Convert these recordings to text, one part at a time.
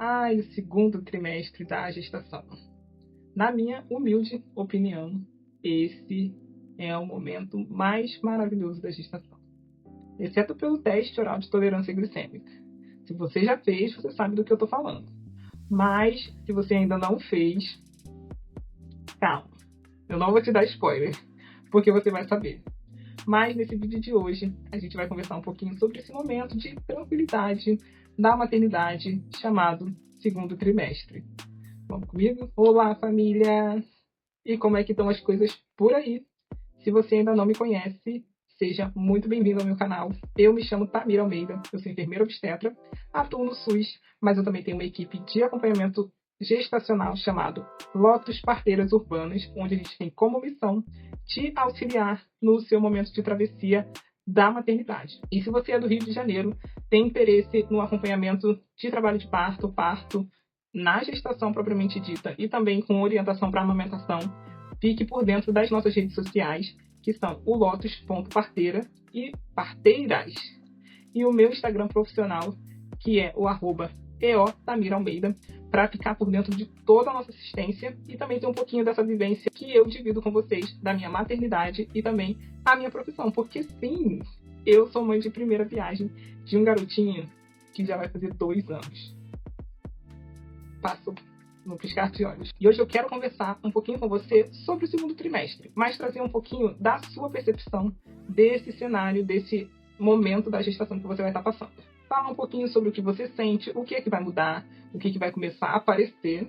O segundo trimestre da gestação. Na minha humilde opinião, esse é o momento mais maravilhoso da gestação. Exceto pelo teste oral de tolerância glicêmica. Se você já fez, você sabe do que eu estou falando. Mas, se você ainda não fez, calma. Eu não vou te dar spoiler, porque você vai saber. Mas nesse vídeo de hoje, a gente vai conversar um pouquinho sobre esse momento de tranquilidade da maternidade, chamado segundo trimestre. Vamos comigo? Olá, família! E como é que estão as coisas por aí? Se você ainda não me conhece, seja muito bem-vindo ao meu canal. Eu me chamo Tamira Almeida, eu sou enfermeira obstetra, atuo no SUS, mas eu também tenho uma equipe de acompanhamento gestacional chamado Lotus Parteiras Urbanas, onde a gente tem como missão te auxiliar no seu momento de travessia da maternidade. E se você é do Rio de Janeiro, tem interesse no acompanhamento de trabalho de parto na gestação propriamente dita e também com orientação para amamentação, fique por dentro das nossas redes sociais, que são o lotus.parteira e parteiras. E o meu Instagram profissional, que é o @EOTamiraAlmeida, para ficar por dentro de toda a nossa assistência e também ter um pouquinho dessa vivência que eu divido com vocês da minha maternidade e também a minha profissão. Porque sim, eu sou mãe de primeira viagem de um garotinho que já vai fazer 2 anos. Passo no piscar de olhos. E hoje eu quero conversar um pouquinho com você sobre o segundo trimestre, mas trazer um pouquinho da sua percepção desse cenário, desse momento da gestação que você vai estar passando. Fala um pouquinho sobre o que você sente, o que é que vai mudar, o que é que vai começar a aparecer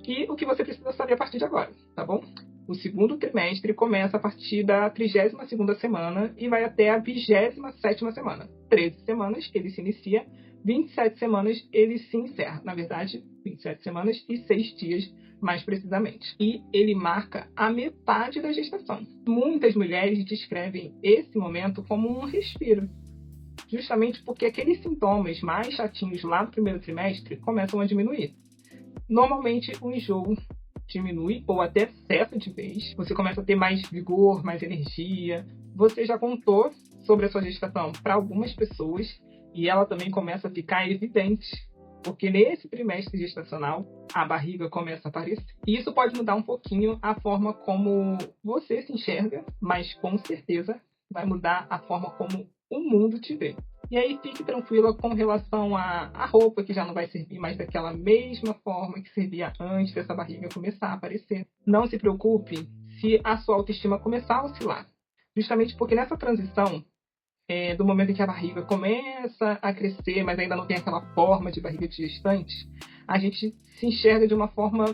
e o que você precisa saber a partir de agora, tá bom? O segundo trimestre começa a partir da 32ª semana e vai até a 27ª semana. 13 semanas ele se inicia, 27 semanas ele se encerra. Na verdade, 27 semanas e 6 dias, mais precisamente. E ele marca a metade da gestação. Muitas mulheres descrevem esse momento como um respiro. Justamente porque aqueles sintomas mais chatinhos lá no primeiro trimestre começam a diminuir. Normalmente o enjoo diminui ou até cessa de vez. Você começa a ter mais vigor, mais energia. Você já contou sobre a sua gestação para algumas pessoas e ela também começa a ficar evidente. Porque nesse trimestre gestacional, a barriga começa a aparecer. E isso pode mudar um pouquinho a forma como você se enxerga, mas com certeza vai mudar a forma como o mundo te vê. E aí fique tranquila com relação à roupa, que já não vai servir mais daquela mesma forma que servia antes dessa barriga começar a aparecer. Não se preocupe se a sua autoestima começar a oscilar. Justamente porque nessa transição, do momento em que a barriga começa a crescer, mas ainda não tem aquela forma de barriga de gestante, a gente se enxerga de uma forma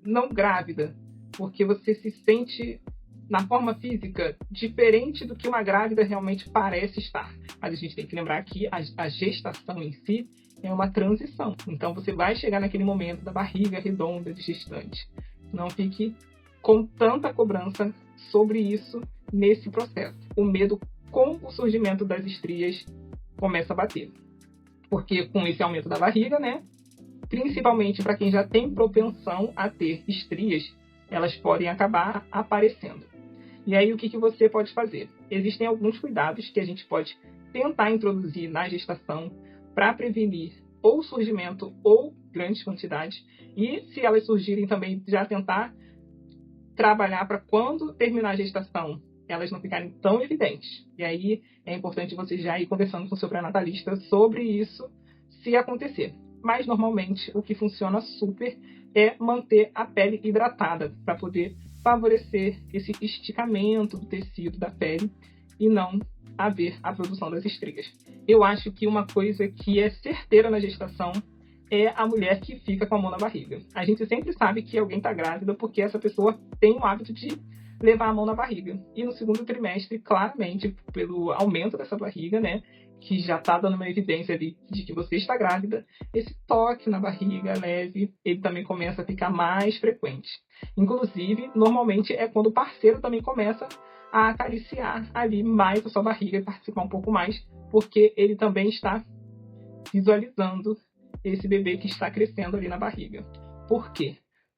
não grávida, porque você se sente na forma física diferente do que uma grávida realmente parece estar. Mas a gente tem que lembrar que a gestação em si é uma transição. Então você vai chegar naquele momento da barriga redonda de gestante. Não fique com tanta cobrança sobre isso nesse processo. O medo com o surgimento das estrias começa a bater. Porque com esse aumento da barriga, né? Principalmente para quem já tem propensão a ter estrias, elas podem acabar aparecendo. E aí, o que você pode fazer? Existem alguns cuidados que a gente pode tentar introduzir na gestação para prevenir ou surgimento ou grandes quantidades. E, se elas surgirem, também já tentar trabalhar para quando terminar a gestação, elas não ficarem tão evidentes. E aí, é importante você já ir conversando com o seu pré-natalista sobre isso, se acontecer. Mas, normalmente, o que funciona super é manter a pele hidratada para poder favorecer esse esticamento do tecido da pele e não haver a produção das estrias. Eu acho que uma coisa que é certeira na gestação é a mulher que fica com a mão na barriga. A gente sempre sabe que alguém está grávida porque essa pessoa tem o hábito de levar a mão na barriga. E no segundo trimestre, claramente, pelo aumento dessa barriga, né, que já está dando uma evidência ali de que você está grávida, esse toque na barriga leve, ele também começa a ficar mais frequente. Inclusive, normalmente é quando o parceiro também começa a acariciar ali mais a sua barriga e participar um pouco mais, porque ele também está visualizando esse bebê que está crescendo ali na barriga. Por quê?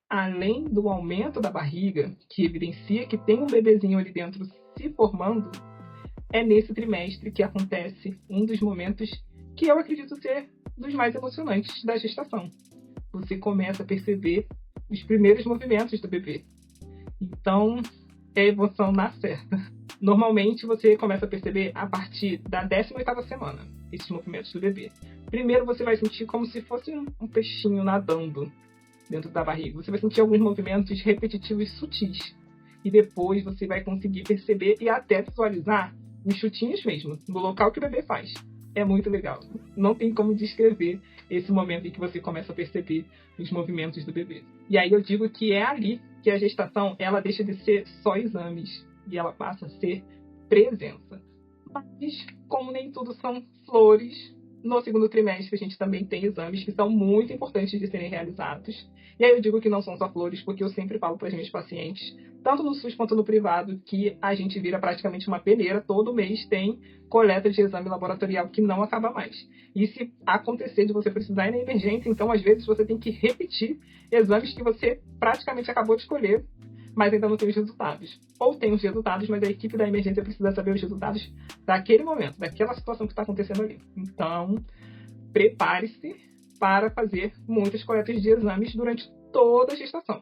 Além do aumento da barriga, que evidencia que tem um bebezinho ali dentro se formando, é nesse trimestre que acontece um dos momentos que eu acredito ser dos mais emocionantes da gestação. Você começa a perceber os primeiros movimentos do bebê. Então, é a emoção na certa. Normalmente, você começa a perceber a partir da 18ª semana, esses movimentos do bebê. Primeiro, você vai sentir como se fosse um peixinho nadando dentro da barriga. Você vai sentir alguns movimentos repetitivos sutis. E depois você vai conseguir perceber e até visualizar os chutinhos mesmo, no local que o bebê faz. É muito legal. Não tem como descrever esse momento em que você começa a perceber os movimentos do bebê. E aí eu digo que é ali que a gestação ela deixa de ser só exames e ela passa a ser presença. Mas, como nem tudo são flores, no segundo trimestre a gente também tem exames que são muito importantes de serem realizados. E aí eu digo que não são só flores, porque eu sempre falo para as minhas pacientes, tanto no SUS quanto no privado, que a gente vira praticamente uma peneira. Todo mês tem coleta de exame laboratorial que não acaba mais. E se acontecer de você precisar ir na emergência, então às vezes você tem que repetir exames que você praticamente acabou de escolher, mas ainda não tem os resultados. Ou tem os resultados, mas a equipe da emergência precisa saber os resultados daquele momento, daquela situação que está acontecendo ali. Então, prepare-se para fazer muitas coletas de exames durante toda a gestação.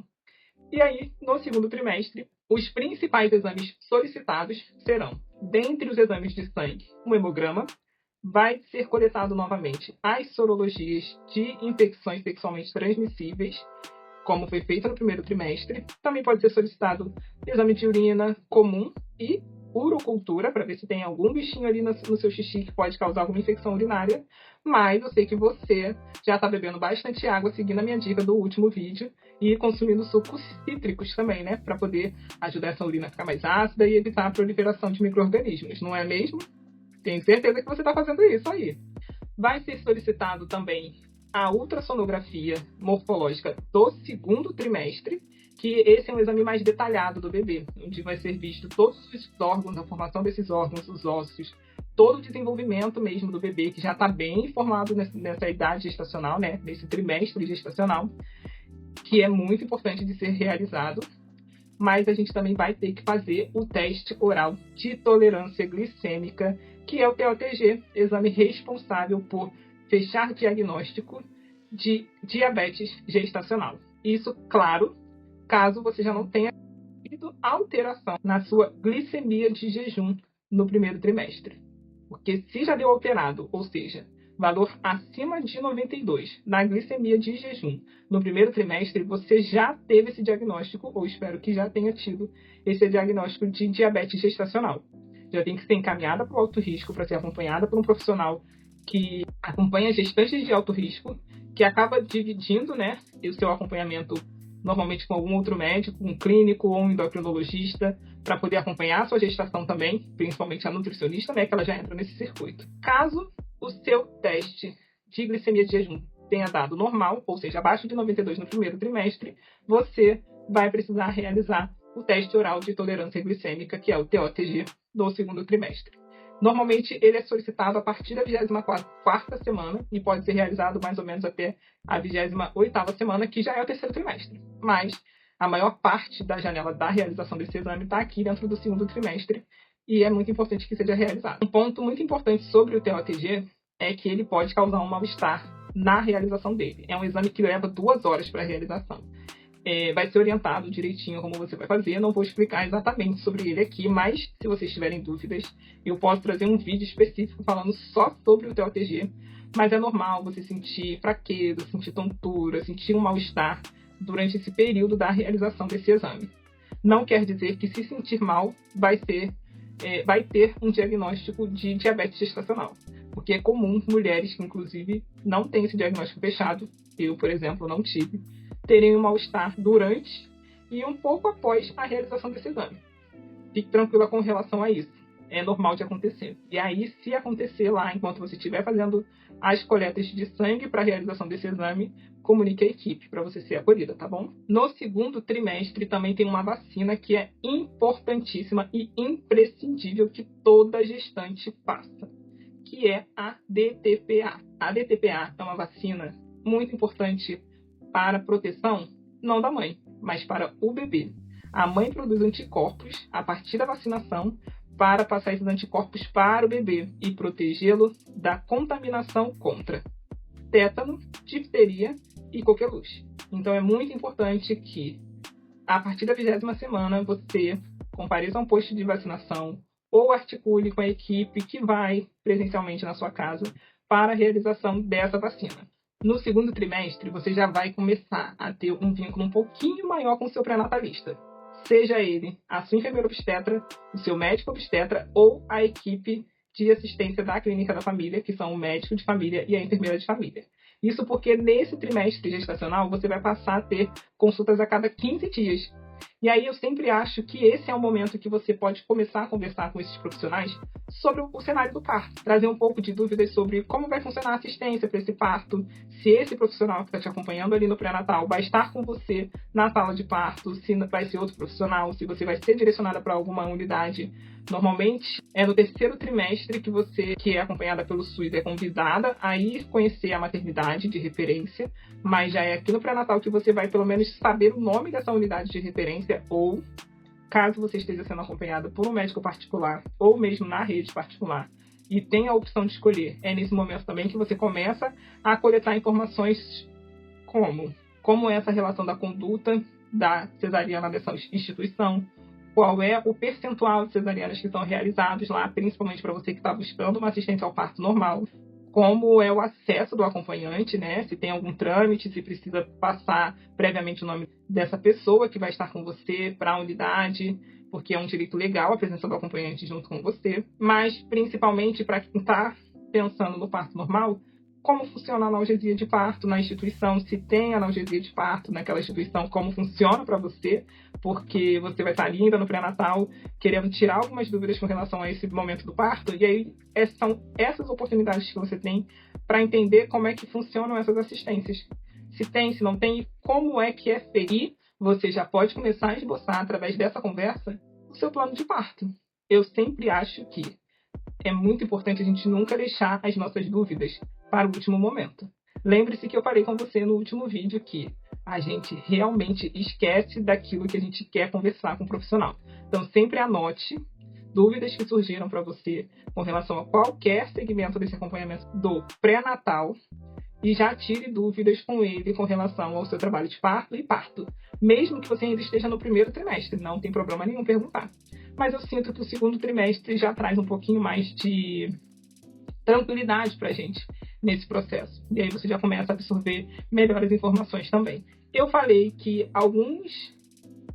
E aí, no segundo trimestre, os principais exames solicitados serão, dentre os exames de sangue, um hemograma, vai ser coletado novamente as sorologias de infecções sexualmente transmissíveis, como foi feito no primeiro trimestre. Também pode ser solicitado exame de urina comum e urocultura, para ver se tem algum bichinho ali no seu xixi que pode causar alguma infecção urinária. Mas eu sei que você já está bebendo bastante água, seguindo a minha dica do último vídeo, e consumindo sucos cítricos também, né? Para poder ajudar essa urina a ficar mais ácida e evitar a proliferação de micro-organismos, não é mesmo? Tenho certeza que você está fazendo isso aí. Vai ser solicitado também a ultrassonografia morfológica do segundo trimestre, que esse é um exame mais detalhado do bebê, onde vai ser visto todos os órgãos, a formação desses órgãos, os ossos, todo o desenvolvimento mesmo do bebê, que já está bem formado nessa idade gestacional, né, nesse trimestre gestacional, que é muito importante de ser realizado. Mas a gente também vai ter que fazer o teste oral de tolerância glicêmica, que é o TOTG, exame responsável por fechar diagnóstico de diabetes gestacional. Isso, claro, caso você já não tenha tido alteração na sua glicemia de jejum no primeiro trimestre. Porque se já deu alterado, ou seja, valor acima de 92 na glicemia de jejum no primeiro trimestre, você já teve esse diagnóstico, ou espero que já tenha tido esse diagnóstico de diabetes gestacional. Já tem que ser encaminhada para o alto risco, para ser acompanhada por um profissional que acompanha gestantes de alto risco, que acaba dividindo, né, o seu acompanhamento normalmente com algum outro médico, um clínico ou um endocrinologista, para poder acompanhar a sua gestação também, principalmente a nutricionista, né, que ela já entra nesse circuito. Caso o seu teste de glicemia de jejum tenha dado normal, ou seja, abaixo de 92 no primeiro trimestre, você vai precisar realizar o teste oral de tolerância glicêmica, que é o TOTG, no segundo trimestre. Normalmente, ele é solicitado a partir da 24ª semana e pode ser realizado mais ou menos até a 28ª semana, que já é o terceiro trimestre. Mas a maior parte da janela da realização desse exame está aqui dentro do segundo trimestre e é muito importante que seja realizado. Um ponto muito importante sobre o TOTG é que ele pode causar um mal-estar na realização dele. É um exame que leva 2 horas para a realização. Vai ser orientado direitinho como você vai fazer. Eu não vou explicar exatamente sobre ele aqui, mas se vocês tiverem dúvidas, eu posso trazer um vídeo específico falando só sobre o TOTG. Mas é normal você sentir fraqueza, sentir tontura, sentir um mal-estar durante esse período da realização desse exame. Não quer dizer que se sentir mal vai ter um diagnóstico de diabetes gestacional. Porque é comum mulheres que, inclusive, não têm esse diagnóstico fechado, eu, por exemplo, não tive, terem um mal-estar durante e um pouco após a realização desse exame. Fique tranquila com relação a isso. É normal de acontecer. E aí, se acontecer lá, enquanto você estiver fazendo as coletas de sangue para a realização desse exame, comunique a equipe para você ser acolhida, tá bom? No segundo trimestre também tem uma vacina que é importantíssima e imprescindível que toda gestante faça, que é a DTPA. A DTPA é uma vacina muito importante para a proteção, não da mãe, mas para o bebê. A mãe produz anticorpos a partir da vacinação para passar esses anticorpos para o bebê e protegê-lo da contaminação contra. tétano, difteria e coqueluche. Então é muito importante que, a partir da 20ª semana, você compareça a um posto de vacinação ou articule com a equipe que vai presencialmente na sua casa para a realização dessa vacina. No segundo trimestre, você já vai começar a ter um vínculo um pouquinho maior com o seu pré-natalista. Seja ele a sua enfermeira obstetra, o seu médico obstetra ou a equipe de assistência da clínica da família, que são o médico de família e a enfermeira de família. Isso porque nesse trimestre gestacional você vai passar a ter consultas a cada 15 dias. E aí eu sempre acho que esse é o momento que você pode começar a conversar com esses profissionais sobre o cenário do parto. Trazer um pouco de dúvidas sobre como vai funcionar a assistência para esse parto, se esse profissional que está te acompanhando ali no pré-natal vai estar com você na sala de parto, se vai ser outro profissional, se você vai ser direcionada para alguma unidade. Normalmente é no terceiro trimestre que você, que é acompanhada pelo SUS, é convidada a ir conhecer a maternidade de referência, mas já é aqui no pré-natal que você vai pelo menos saber o nome dessa unidade de referência, ou caso você esteja sendo acompanhada por um médico particular ou mesmo na rede particular e tenha a opção de escolher, é nesse momento também que você começa a coletar informações como é essa relação da conduta da cesariana dessa instituição, qual é o percentual de cesarianas que são realizados lá, principalmente para você que está buscando uma assistência ao parto normal, como é o acesso do acompanhante, né? Se tem algum trâmite, se precisa passar previamente o nome dessa pessoa que vai estar com você para a unidade, porque é um direito legal a presença do acompanhante junto com você, mas principalmente para quem está pensando no parto normal, como funciona a analgesia de parto na instituição, se tem analgesia de parto naquela instituição, como funciona para você, porque você vai estar ali ainda no pré-natal querendo tirar algumas dúvidas com relação a esse momento do parto, e aí são essas oportunidades que você tem para entender como é que funcionam essas assistências. Se tem, se não tem, como é que é feito. E você já pode começar a esboçar, através dessa conversa, o seu plano de parto. Eu sempre acho que é muito importante a gente nunca deixar as nossas dúvidas para o último momento. Lembre-se que eu falei com você no último vídeo que a gente realmente esquece daquilo que a gente quer conversar com o profissional. Então, sempre anote dúvidas que surgiram para você com relação a qualquer segmento desse acompanhamento do pré-natal e já tire dúvidas com ele com relação ao seu trabalho de parto e parto. Mesmo que você ainda esteja no primeiro trimestre, não tem problema nenhum perguntar. Mas eu sinto que o segundo trimestre já traz um pouquinho mais de tranquilidade para a gente nesse processo. E aí você já começa a absorver melhores informações também. Eu falei que alguns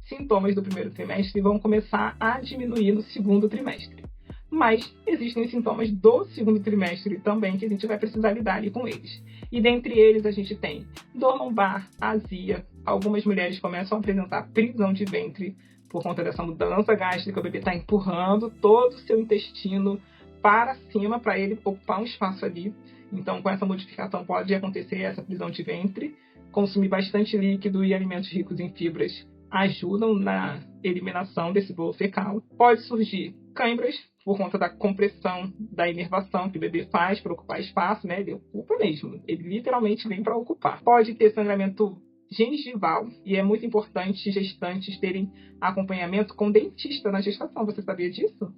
sintomas do primeiro trimestre vão começar a diminuir no segundo trimestre. Mas existem sintomas do segundo trimestre também que a gente vai precisar lidar ali com eles. E dentre eles a gente tem dor lombar, azia. Algumas mulheres começam a apresentar prisão de ventre por conta dessa mudança gástrica. O bebê está empurrando todo o seu intestino para cima para ele ocupar um espaço ali. Então, com essa modificação pode acontecer essa prisão de ventre. Consumir bastante líquido e alimentos ricos em fibras ajudam na eliminação desse bolo fecal. Pode surgir câimbras por conta da compressão, da inervação que o bebê faz para ocupar espaço, né? Ele ocupa mesmo. Ele literalmente vem para ocupar. Pode ter sangramento gengival e é muito importante gestantes terem acompanhamento com dentista na gestação. Você sabia disso?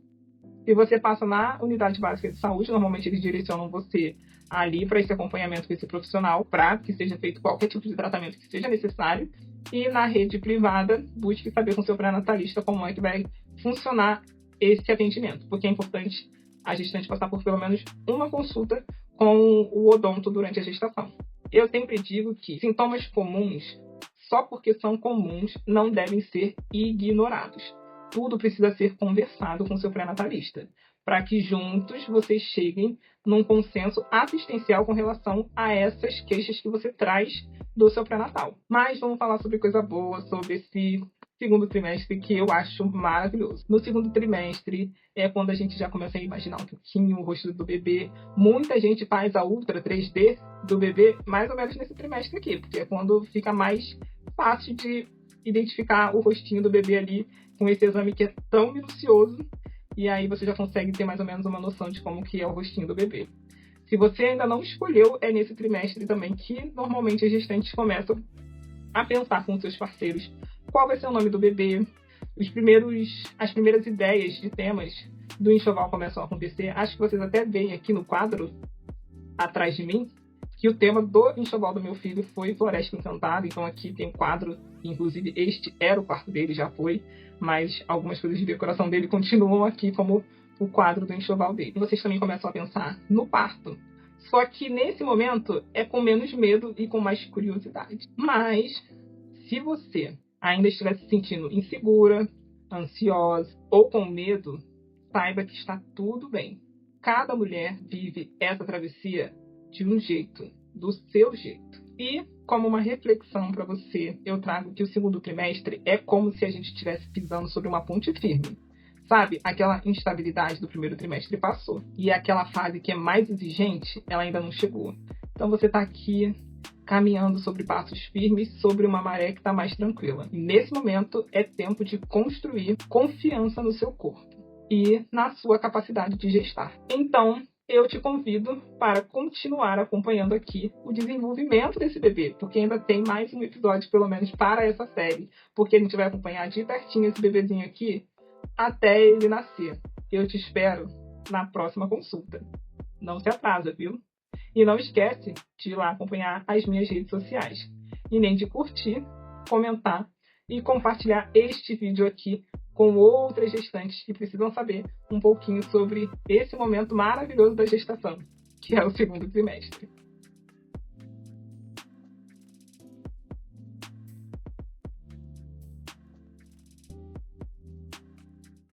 Se você passa na unidade básica de saúde, normalmente eles direcionam você ali para esse acompanhamento com esse profissional, para que seja feito qualquer tipo de tratamento que seja necessário. E na rede privada, busque saber com seu pré-natalista como é que vai funcionar esse atendimento, porque é importante a gestante passar por pelo menos uma consulta com o odonto durante a gestação. Eu sempre digo que sintomas comuns, só porque são comuns, não devem ser ignorados. Tudo precisa ser conversado com seu pré-natalista, para que juntos vocês cheguem num consenso assistencial com relação a essas queixas que você traz do seu pré-natal. Mas vamos falar sobre coisa boa, sobre esse segundo trimestre que eu acho maravilhoso. No segundo trimestre é quando a gente já começa a imaginar um pouquinho o rosto do bebê. Muita gente faz a ultra 3D do bebê mais ou menos nesse trimestre aqui, porque é quando fica mais fácil de identificar o rostinho do bebê ali com esse exame que é tão minucioso, e aí você já consegue ter mais ou menos uma noção de como que é o rostinho do bebê. Se você ainda não escolheu, é nesse trimestre também que normalmente as gestantes começam a pensar com seus parceiros qual vai ser o nome do bebê. As primeiras ideias de temas do enxoval começam a acontecer. Acho que vocês até veem aqui no quadro atrás de mim que o tema do enxoval do meu filho foi Floresta Encantada. Então aqui tem um quadro, inclusive este era o quarto dele, já foi, mas algumas coisas de decoração dele continuam aqui como o quadro do enxoval dele. Vocês também começam a pensar no parto, só que nesse momento é com menos medo e com mais curiosidade. Mas se você ainda estiver se sentindo insegura, ansiosa ou com medo, saiba que está tudo bem. Cada mulher vive essa travessia de um jeito, do seu jeito. E, como uma reflexão para você, eu trago que o segundo trimestre é como se a gente estivesse pisando sobre uma ponte firme. Sabe, aquela instabilidade do primeiro trimestre passou. E aquela fase que é mais exigente, ela ainda não chegou. Então você está aqui caminhando sobre passos firmes, sobre uma maré que está mais tranquila. E nesse momento é tempo de construir confiança no seu corpo e na sua capacidade de gestar. Então, eu te convido para continuar acompanhando aqui o desenvolvimento desse bebê, porque ainda tem mais um episódio, pelo menos, para essa série, porque a gente vai acompanhar de pertinho esse bebezinho aqui até ele nascer. Eu te espero na próxima consulta. Não se atrasa, viu? E não esquece de ir lá acompanhar as minhas redes sociais. E nem de curtir, comentar e compartilhar este vídeo aqui com outras gestantes que precisam saber um pouquinho sobre esse momento maravilhoso da gestação, que é o segundo trimestre.